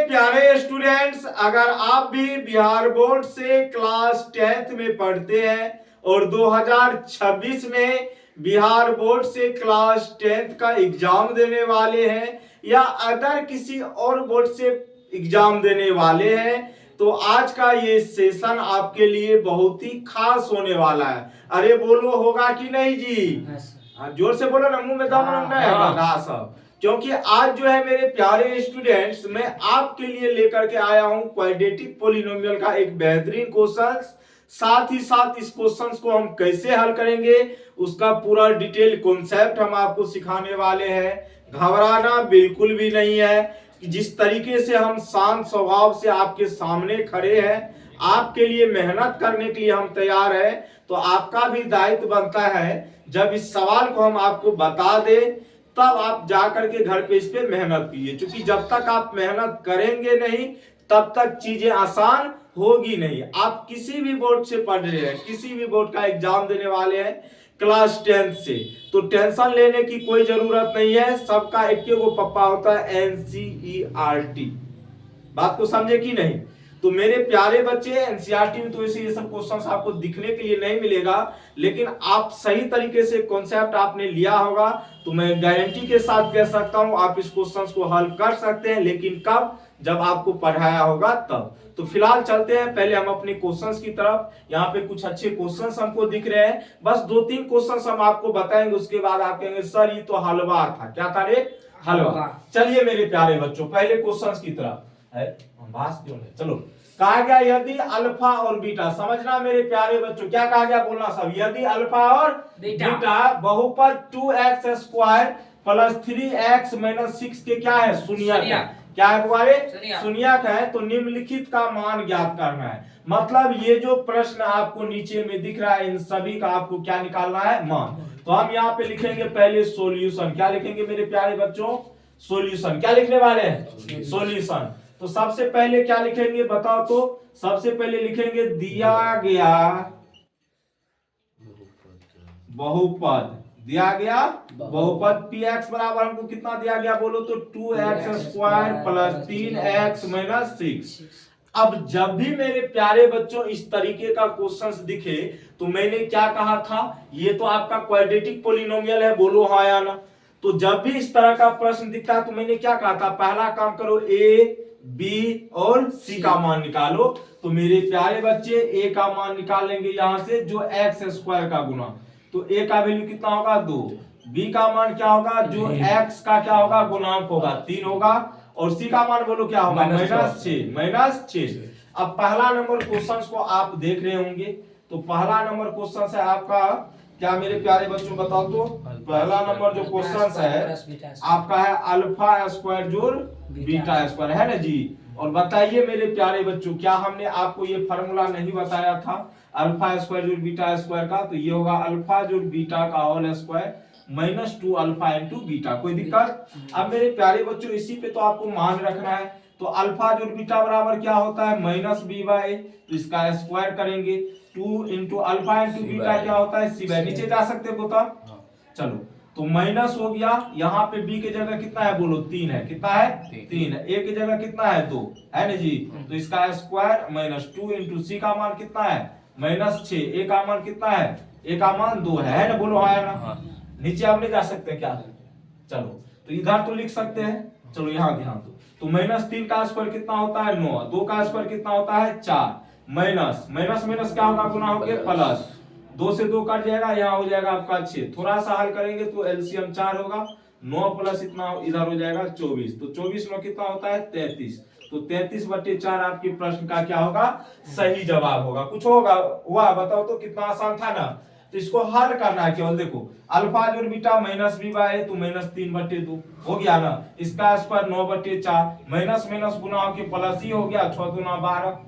प्यारे स्टूडेंट्स, अगर आप भी बिहार बोर्ड से क्लास 10th में पढ़ते हैं और 2026 में बिहार बोर्ड से क्लास 10th का एग्जाम देने वाले हैं या अदर किसी और बोर्ड से एग्जाम देने वाले हैं, तो आज का ये सेशन आपके लिए बहुत ही खास होने वाला है। अरे बोलो, होगा कि नहीं जी? जोर से बोलो ना, मुंह में दम रखना है बता सब। क्योंकि आज जो है मेरे प्यारे स्टूडेंट्स, मैं आपके लिए लेकर के आया हूं क्वाड्रेटिक पोलिनोमियल का एक बेहतरीन क्वेश्चन। साथ ही साथ इस क्वेश्चन को हम कैसे हल करेंगे उसका पूरा डिटेल कॉन्सेप्ट हम आपको सिखाने वाले हैं। घबराना बिल्कुल भी नहीं है। जिस तरीके से हम शांत स्वभाव से आपके सामने खड़े हैं, आपके लिए मेहनत करने के लिए हम तैयार हैं, तो आपका भी दायित्व बनता है जब इस सवाल को हम आपको बता दें तब आप जाकर के घर पे इस पे मेहनत कीजिए। क्योंकि जब तक आप मेहनत करेंगे नहीं तब तक चीजें आसान होगी नहीं। आप किसी भी बोर्ड से पढ़ रहे हैं, किसी भी बोर्ड का एग्जाम देने वाले हैं क्लास 10th से, तो टेंशन लेने की कोई जरूरत नहीं है। सबका एक वो पप्पा होता है, NCERT। बात को समझे कि नहीं? तो मेरे प्यारे बच्चे, एनसीईआरटी में तो ऐसे ये सब क्वेश्चंस आपको दिखने के लिए नहीं मिलेगा, लेकिन आप सही तरीके से कॉन्सेप्ट आपने लिया होगा तो मैं गारंटी के साथ कह सकता हूं आप इस क्वेश्चंस को हल कर सकते हैं। लेकिन कब? जब आपको पढ़ाया होगा तब। तो फिलहाल चलते हैं पहले हम अपने क्वेश्चंस की तरफ। यहाँ पे कुछ अच्छे क्वेश्चंस हमको दिख रहे हैं, बस 2-3 क्वेश्चंस हम आपको बताएंगे, उसके बाद आप कहेंगे सर ये तो हलवा था। क्या था रे? हलवा। चलिए मेरे प्यारे बच्चों, पहले क्वेश्चंस की तरफ चलो। कहा गया यदि अल्फा और बीटा, समझना मेरे प्यारे बच्चों, क्या कहा गया बोलना सब। यदि अल्फा और बीटा बहुपद 2x square plus 3x minus 6 के क्या है? शून्यक। क्या है बुआरे? शून्यक है, तो निम्नलिखित का मान ज्ञात करना है। मतलब ये जो प्रश्न आपको नीचे में दिख रहा है इन सभी का आपको क्या निकालना है? मान। तो हम यहाँ पे लिखेंगे पहले सॉल्यूशन। क्या लिखेंगे मेरे प्यारे बच्चों? सॉल्यूशन। क्या लिखने वाले हैं? सॉल्यूशन। तो सबसे पहले क्या लिखेंगे बताओ तो? सबसे पहले लिखेंगे दिया गया बहुपद। दिया गया बहुपद px बराबर हमको कितना दिया गया बोलो तो? 2x square plus 3x minus 6। अब जब भी मेरे प्यारे बच्चों इस तरीके का क्वेश्चंस दिखे तो मैंने क्या कहा था? ये तो आपका क्वाड्रेटिक पोलिनोमियल है, बोलो हाँ या ना। तो जब भी इस तरह का प्रश्न दिखता है तो मैंने क्या कहा था? पहला काम करो, A, B और C का मान निकालो। तो मेरे प्यारे बच्चे A का मान निकाल लेंगे यहां से, जो x स्क्वायर का गुना, तो A का वैल्यू कितना होगा? 2। B का मान क्या होगा? जो x का क्या होगा? गुणांक होगा, 3 होगा। और C का मान बोलो क्या होगा? -6। अब पहला नंबर क्वेश्चन को आप देख रहे होंगे, तो पहला नंबर क्वेश्चन है आपका क्या मेरे प्यारे बच्चों बताओ तो? पहला नंबर जो क्वेश्चन है आपका है अल्फा स्क्वायर जोड़ बीटा स्क्वायर, है ना जी। और बताइए मेरे प्यारे बच्चों, क्या हमने आपको ये फार्मूला नहीं बताया था अल्फा स्क्वायर जोड़ बीटा स्क्वायर का? तो ये होगा अल्फा जोड़ बीटा का whole square -2 alpha into beta. कोई दिक्कत? अब मेरे प्यारे बच्चों इसी पे तो आपको मान रखना है। तो अल्फा जोड़ बीटा बराबर क्या होता है? -b/a। तो इसका स्क्वायर करेंगे, 2 इंटू अल्फा इंटू बीटा क्या होता है? c/। नीचे जा सकते हो बता? चलो, तो माइनस हो गया। यहाँ पे b की जगह कितना है बोलो? 3 है। कितना है? 3 है। a की जगह कितना है? 2 है ना जी। तो इसका स्क्वायर -2 इंटू c का मान कितना है? -6। a का मान कितना है? a का मान 2 है ना? बोलो हाँ ना। नीचे आप नहीं जा सकते क्या? चलो, तो इधर तो लिख सकते हैं। चलो यहाँ ध्यान दो। तो -3 का स्क्वायर कितना होता है? 9। 2 का स्क्वायर कितना होता है? 4। माइनस माइनस क्या होगा? गुना हो गया प्लस। 2 से 2 कट जाएगा, यहाँ हो जाएगा आपका 6। थोड़ा सा हल करेंगे तो एलसीएम 4 होगा। 9 प्लस इतना इधर हो जाएगा 24। तो 24 में कितना होता है? 33। तो 33/4 आपके प्रश्न का क्या होगा? सही जवाब होगा। कुछ होगा हुआ बताओ तो? कितना आसान था ना। तो इसको हल करना है केवल। देखो अल्फा जोड़ बीटा -b/a तो -3/2 हो गया ना। इसका स्क्वायर 9/4 माइनस माइनस गुना होके प्लस ही हो गया। 6 दूना 12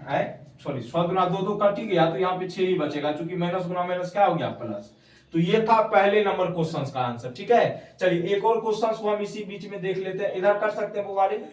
है, सॉरी 6 दूना 2 कट ही गया, तो यहाँ पे 6 ही बचेगा, क्योंकि माइनस गुना माइनस क्या हो गया? प्लस। तो ये था पहले नंबर क्वेश्चन का आंसर। ठीक है, चलिए एक और क्वेश्चन को हम इसी बीच में देख लेते हैं। इधर कर सकते हैं बुवारे?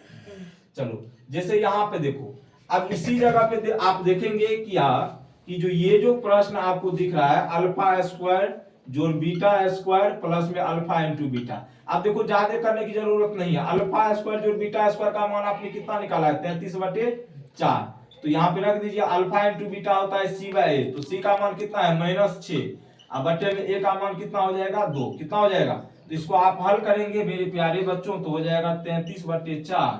चलो, जैसे यहाँ पे देखो, अब इसी जगह पे आप देखेंगे कि जो ये जो प्रश्न आपको दिख रहा है अल्फा स्क्वायर जोड़ बीटा स्क्वायर प्लस में अल्फा इंटू बीटा। अब देखो ज्यादा करने की जरूरत नहीं है, अल्फा स्क्वायर जोड़ बीटा स्क्वायर का मान आपने कितना निकाला है 33/4। तो यहाँ पे रख दीजिए अल्फा इंटू बीटा होता है c/a, तो c का मान कितना है -6, अब बटे में a का मान कितना हो जाएगा 2, कितना हो जाएगा, तो इसको आप हल करेंगे मेरे प्यारे बच्चों तो हो जाएगा 33/4,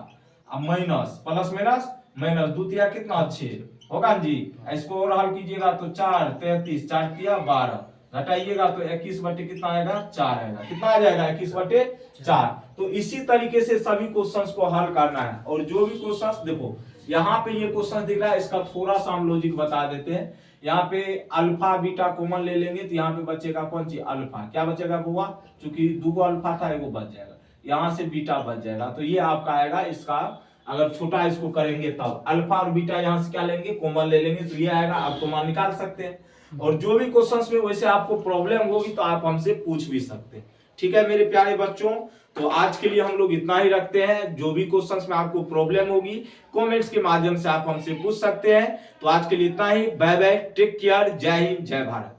अब माइनस प्लस माइनस माइनस 2 तिया कितना 6 होगा जी। इसको और हल कीजिएगा तो 4 33 4 तिया 12, घटाइएगा तो 21 बटे कितना आएगा 4 आएगा, कितना आ जाएगा 21/4। तो इसी तरीके से सभी क्वेश्चंस को हल करना है। और जो भी क्वेश्चंस देखो यहाँ पे ये क्वेश्चन दिख रहा है, इसका थोड़ा सा हम लॉजिक बता देते हैं। यहाँ पे अल्फा बीटा कॉमन ले लेंगे तो यहाँ पे बचेगा कौन सी अल्फा, क्या बचेगा बुआ, चूंकि दो अल्फा था वो बच जाएगा, यहाँ से बीटा बच जाएगा, तो ये आपका आएगा इसका, अगर छोटा इसको करेंगे तब अल्फा और बीटा यहाँ से क्या लेंगे कॉमन ले लेंगे, तो ये आएगा, आप कॉमन निकाल सकते हैं। और जो भी क्वेश्चंस में वैसे आपको प्रॉब्लम होगी तो आप हमसे पूछ भी सकते हैं। ठीक है मेरे प्यारे बच्चों, तो आज के लिए हम लोग इतना ही रखते हैं। जो भी क्वेश्चंस में आपको प्रॉब्लम होगी कमेंट्स के माध्यम से आप हमसे पूछ सकते हैं। तो आज के लिए इतना ही, बाय बाय, टेक केयर, जय हिंद जय भारत।